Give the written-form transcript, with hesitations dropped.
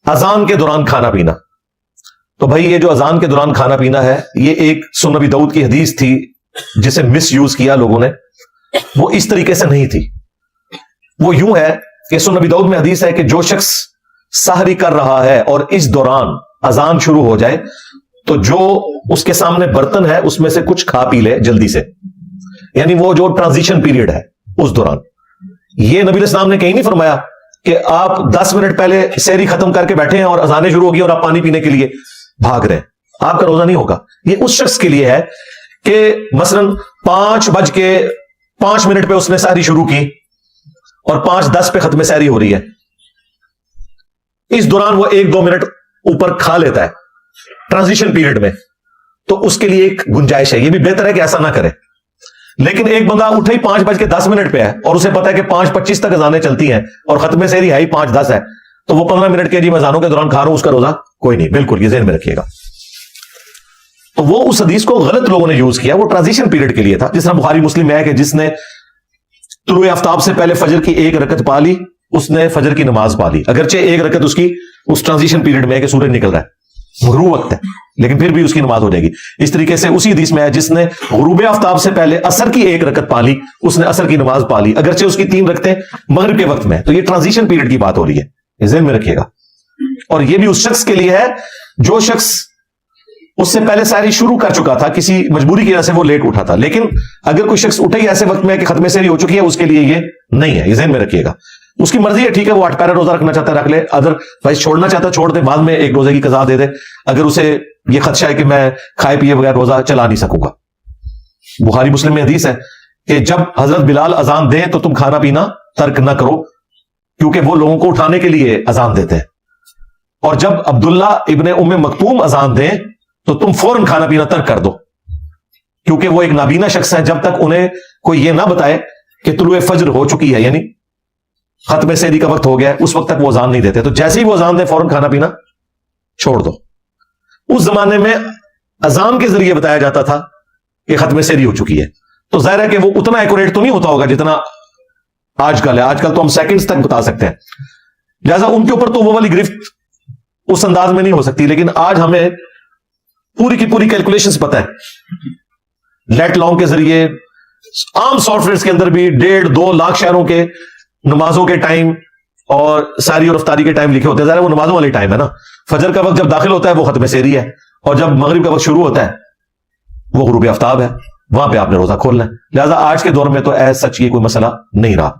اذان کے دوران کھانا پینا. تو بھائی یہ جو اذان کے دوران کھانا پینا ہے، یہ ایک سنن نبی داؤد کی حدیث تھی جسے مس یوز کیا لوگوں نے. وہ اس طریقے سے نہیں تھی. وہ یوں ہے کہ سنن نبی داؤد میں حدیث ہے کہ جو شخص سحری کر رہا ہے اور اس دوران اذان شروع ہو جائے تو جو اس کے سامنے برتن ہے اس میں سے کچھ کھا پی لے جلدی سے. یعنی وہ جو ٹرانزیشن پیریڈ ہے اس دوران. یہ نبی علیہ السلام نے کہیں نہیں فرمایا کہ آپ 10 منٹ پہلے سحری ختم کر کے بیٹھے ہیں اور اذانیں شروع ہوگی اور آپ پانی پینے کے لیے بھاگ رہے ہیں. آپ کا روزہ نہیں ہوگا. یہ اس شخص کے لیے ہے کہ مثلا 5:05 پہ اس نے سحری شروع کی اور 5:10 پہ ختم سحری ہو رہی ہے. اس دوران وہ 1-2 منٹ اوپر کھا لیتا ہے ٹرانزیشن پیریڈ میں، تو اس کے لیے ایک گنجائش ہے. یہ بھی بہتر ہے کہ ایسا نہ کرے. لیکن ایک بندہ اٹھے ہی 5:10 پہ ہے اور اسے پتا ہے کہ 5:25 تک اذانیں چلتی ہیں اور ختم سحری ہے ہی 5:10 ہے، تو وہ 15 منٹ کے جی میں اذانوں کے دوران کھا رہا ہوں، اس کا روزہ کوئی نہیں. بالکل یہ ذہن میں رکھیے گا. تو وہ اس حدیث کو غلط لوگوں نے یوز کیا. وہ ٹرانزیشن پیریڈ کے لیے تھا. جس طرح بخاری مسلم میں ہے کہ جس نے طلوع آفتاب سے پہلے فجر کی 1 رکعت پا لی اس نے فجر کی نماز پا لی، اگرچہ 1 رکعت اس کی اس ٹرانزیشن پیریڈ میں ہے کہ سورج نکل رہا ہے، غروب وقت ہے، لیکن پھر بھی اس کی نماز ہو جائے گی. اس طریقے سے اسی حدیث میں ہے جس نے غروب آفتاب سے پہلے عصر کی 1 رکعت پا لی اس نے عصر کی نماز پا لی، اگرچہ اس کی 3 رکعتیں مغرب کے وقت میں. تو یہ ٹرانزیشن پیریڈ کی بات ہو رہی ہے، یہ ذہن میں رکھیے گا. اور یہ بھی اس شخص کے لیے ہے جو شخص اس سے پہلے سحری شروع کر چکا تھا، کسی مجبوری کی وجہ سے وہ لیٹ اٹھا تھا. لیکن اگر کوئی شخص اٹھے ہی ایسے وقت میں کہ ختم سحری ہو چکی ہے، اس کے لیے یہ نہیں ہے، یہ ذہن میں رکھیے گا. اس کی مرضی ہے، ٹھیک ہے، وہ 8 پیرا روزہ رکھنا چاہتا ہے رکھ لے، ادر وائز چھوڑنا چاہتا ہے چھوڑ دے، بعد میں ایک روزے کی قضا دے دے اگر اسے یہ خدشہ ہے کہ میں کھائے پیے بغیر روزہ چلا نہیں سکوں گا. بخاری مسلم میں حدیث ہے کہ جب حضرت بلال اذان دیں تو تم کھانا پینا ترک نہ کرو، کیونکہ وہ لوگوں کو اٹھانے کے لیے اذان دیتے ہیں. اور جب عبداللہ ابن ام مکتوم اذان دیں تو تم فوراً کھانا پینا ترک کر دو، کیونکہ وہ ایک نابینا شخص ہے. جب تک انہیں کوئی یہ نہ بتائے کہ طلوع فجر ہو چکی ہے، یعنی ختم سحری کا وقت ہو گیا ہے، اس وقت تک وہ اذان نہیں دیتے. تو جیسے ہی وہ اذان دیں فوراً کھانا پینا چھوڑ دو. اس زمانے میں اذان کے ذریعے بتایا جاتا تھا کہ ختم سحری ہو چکی ہے. تو ظاہر ہے کہ وہ اتنا ایکوریٹ تو نہیں ہوتا ہوگا جتنا آج کل ہے. آج کل تو ہم سیکنڈز تک بتا سکتے ہیں، لہٰذا ان کے اوپر تو وہ والی گرفت اس انداز میں نہیں ہو سکتی. لیکن آج ہمیں پوری کی پوری کیلکولیشنز پتہ ہے. لیٹ لانگ کے ذریعے عام سافٹ ویئرز کے اندر بھی 1.5-2 لاکھ شہروں کے نمازوں کے ٹائم اور ساری اور افطاری کے ٹائم لکھے ہوتے ہیں. ظاہر ہے وہ نمازوں والی ٹائم ہے نا. فجر کا وقت جب داخل ہوتا ہے وہ ختم سحری ہے، اور جب مغرب کا وقت شروع ہوتا ہے وہ غروب آفتاب ہے، وہاں پہ آپ نے روزہ کھولنا ہے. لہٰذا آج کے دور میں تو ایز سچ یہ کوئی مسئلہ نہیں رہا.